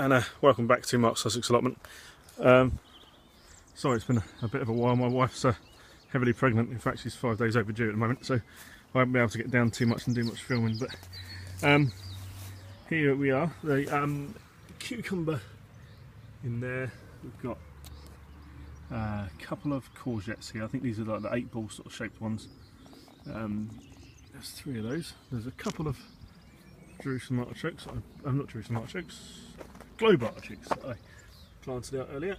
and welcome back to Mark's Sussex Allotment. Sorry, it's been a bit of a while. My wife's heavily pregnant. In fact, she's 5 days overdue at the moment, so I haven't been able to get down too much and do much filming. But here we are, the cucumber in there. We've got a couple of courgettes here. I think these are like the 8-ball sort of shaped ones. There's 3 of those. There's a couple of Jerusalem artichokes. I'm not Jerusalem artichokes, globe artichokes that I planted out earlier.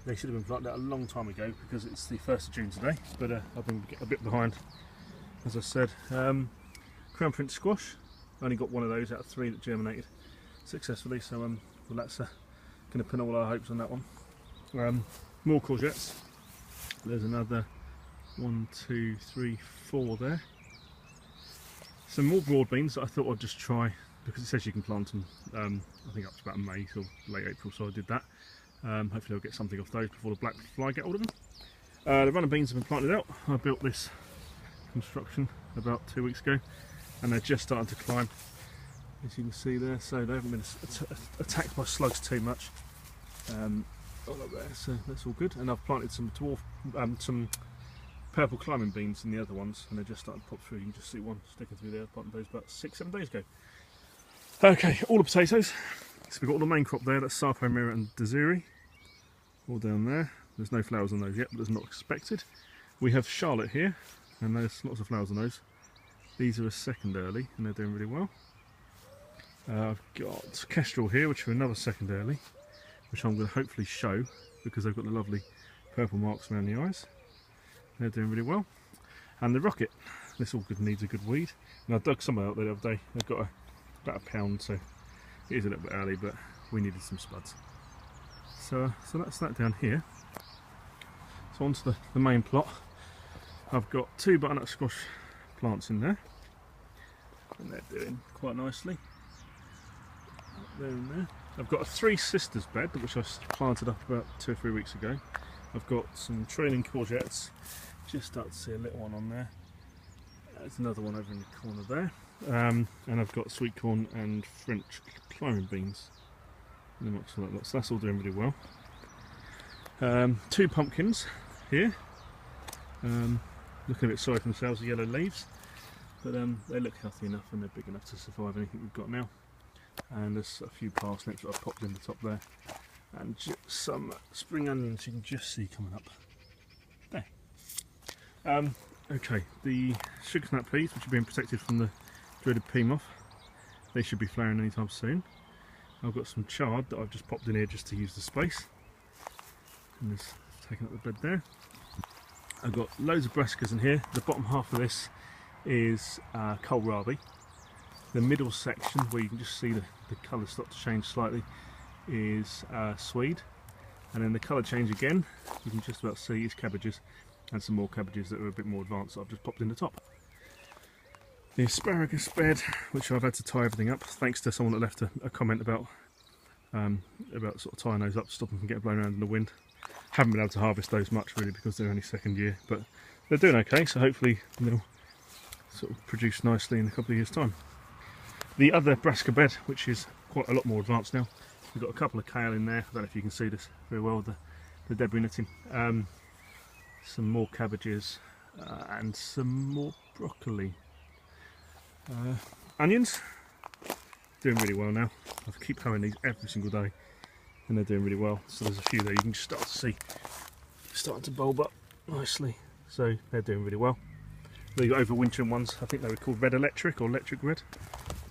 They should have been planted out a long time ago because it's the 1st of June today, but I've been a bit behind, as I said. Crown Prince squash, I only got one of those out of 3 that germinated successfully, so well, that's going to pin all our hopes on that one. More courgettes. There's another 1, 2, 3, 4 there. Some more broad beans that I thought I'd just try, because it says you can plant them, I think up to about May till late April, so I did that. Hopefully I'll get something off those before the black fly get hold of them. The runner beans have been planted out. I built this construction about 2 weeks ago, and they're just starting to climb, as you can see there, so they haven't been attacked by slugs too much. All up there, so that's all good. And I've planted some dwarf, some purple climbing beans in the other ones, and they're just starting to pop through. You can just see one sticking through there. I planted those about 6-7 days ago. Okay, all the potatoes. So we've got all the main crop there. That's Sarpo, Mirror and Desiree, all down there. There's no flowers on those yet, but that's not expected. We have Charlotte here, and there's lots of flowers on those. These are a second early, and they're doing really well. I've got Kestrel here, which are another second early, which I'm going to hopefully show because they've got the lovely purple marks around the eyes. They're doing really well. And the Rocket, this all good, needs a good weed. And I dug some out there the other day. They've got about a pound, so it is a little bit early, but we needed some spuds. So that's that down here. So onto the main plot. I've got 2 butternut squash plants in there, and they're doing quite nicely. There and there. I've got a 3 sisters bed, which I planted up about 2 or 3 weeks ago. I've got some trailing courgettes. Just start to see a little one on there. There's another one over in the corner there. And I've got sweet corn and French climbing beans. So that's all doing really well. 2 pumpkins here. Looking a bit sorry for themselves, the yellow leaves. But they look healthy enough and they're big enough to survive anything we've got now. And there's a few parsnips that I've popped in the top there. And some spring onions you can just see coming up there. Okay, the sugar snap peas, which are being protected from the dreaded pea moth, they should be flowering anytime soon. I've got some chard that I've just popped in here just to use the space, and it's taking up the bed there. I've got loads of brassicas in here. The bottom half of this is kohlrabi. The middle section, where you can just see the colour start to change slightly, is swede, and then the colour change again, you can just about see, is cabbages, and some more cabbages that are a bit more advanced that I've just popped in the top. The asparagus bed, which I've had to tie everything up, thanks to someone that left a comment about sort of tying those up to stop them from getting blown around in the wind. Haven't been able to harvest those much really because they're only 2nd year, but they're doing okay, so hopefully they'll sort of produce nicely in a couple of years' time. The other brassica bed, which is quite a lot more advanced now, we've got a couple of kale in there. I don't know if you can see this very well, the debris knitting. Some more cabbages and some more broccoli. Onions, doing really well now. I keep hoeing these every single day and they're doing really well. So there's a few there you can just start to see starting to bulb up nicely. So they're doing really well. The overwintering ones, I think they were called Red Electric or Electric Red.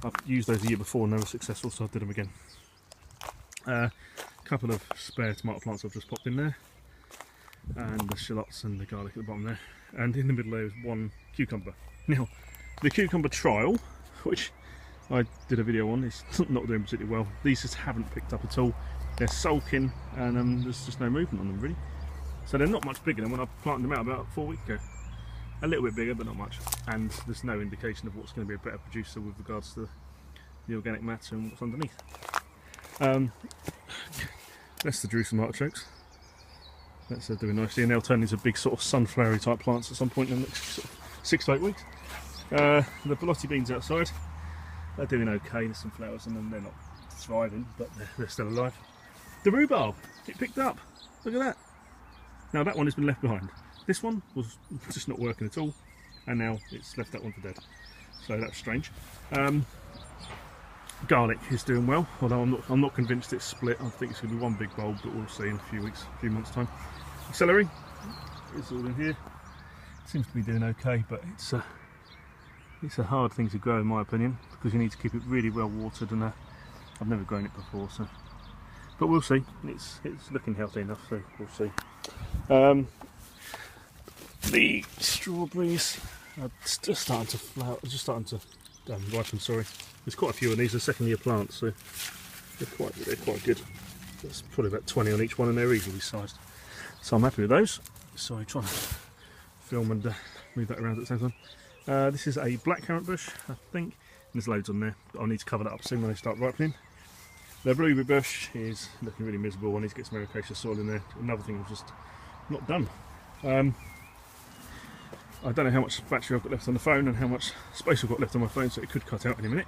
I've used those a year before and they were successful, so I did them again. A couple of spare tomato plants I've just popped in there, and the shallots and the garlic at the bottom there, and in the middle there is 1 cucumber. Now the cucumber trial, which I did a video on, is not doing particularly well. These just haven't picked up at all. They're sulking and there's just no movement on them really. So they're not much bigger than when I planted them out about 4 weeks ago. A little bit bigger, but not much. And there's no indication of what's going to be a better producer with regards to the organic matter and what's underneath. That's the Jerusalem artichokes. That's doing nicely, and they'll turn into big sort of sunflowery type plants at some point in the next sort of 6 to 8 weeks. The Belotti beans outside, They're doing okay. There's some flowers and then they're not thriving, but they're still alive. The rhubarb, it picked up. Look at that. Now that one has been left behind. This one was just not working at all, and now it's left that one for dead. So that's strange. Garlic is doing well, although I'm not convinced it's split. I think it's going to be one big bulb, but we'll see in a few months' time. Celery is all in here. Seems to be doing okay, but it's a hard thing to grow in my opinion, because you need to keep it really well watered, and I've never grown it before, so. But we'll see. It's looking healthy enough, so we'll see. The strawberries are just starting to flower, just starting to ripen. Sorry, there's quite a few of these. They're second-year plants, so they're quite good. There's probably about 20 on each one, and they're easily sized. So I'm happy with those. Sorry, trying to film and move that around at the same time. This is a blackcurrant bush, I think. There's loads on there. I'll need to cover that up soon when they start ripening. The blueberry bush is looking really miserable. I need to get some ericaceous soil in there. Another thing I've just not done. I don't know how much battery I've got left on the phone and how much space I've got left on my phone, so it could cut out in a minute.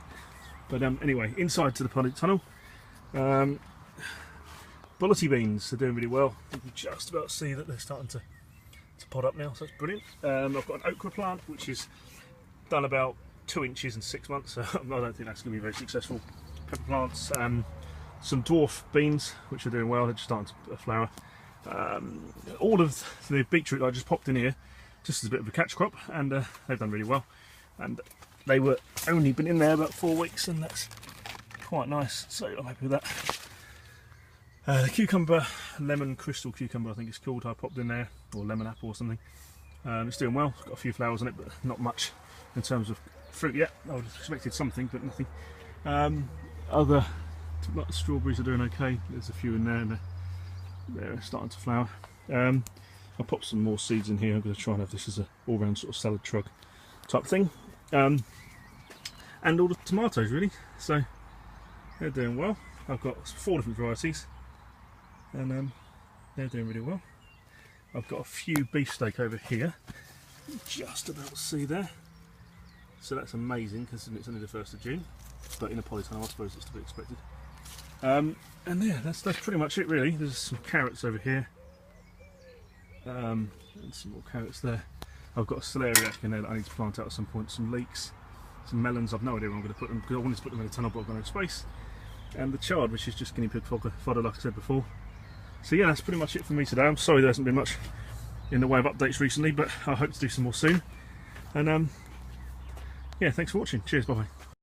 But anyway, inside to the poly tunnel. Bullety beans are doing really well. You can just about see that they're starting to pod up now, so that's brilliant. I've got an okra plant which is done about 2 inches in 6 months, so I don't think that's going to be very successful. Pepper plants, some dwarf beans which are doing well, they're just starting to flower. All of the beetroot I just popped in here just as a bit of a catch crop, and they've done really well. And they were only been in there about 4 weeks, and that's quite nice, so I'm happy with that. The cucumber, lemon crystal cucumber I think it's called, I popped in there, or lemon apple or something. It's doing well, it's got a few flowers on it, but not much in terms of fruit yet. I would have expected something, but nothing. Other strawberries are doing okay, there's a few in there, and they're starting to flower. I'll pop some more seeds in here. I'm going to try and have this as an all-round sort of salad truck type thing. And all the tomatoes really, so they're doing well. I've got 4 different varieties, and they're doing really well. I've got a few beefsteak over here, just about to see there. So that's amazing because it's only the 1st of June, but in a polytunnel I suppose it's to be expected. And yeah, that's pretty much it really. There's some carrots over here, and some more carrots there. I've got a celeriac in there that I need to plant out at some point, some leeks, some melons. I've no idea where I'm going to put them because I wanted to put them in a tunnel, but I've got no space. And the chard, which is just guinea pig fodder like I said before. So yeah, that's pretty much it for me today. I'm sorry there hasn't been much in the way of updates recently, but I hope to do some more soon. And yeah, thanks for watching. Cheers, bye bye.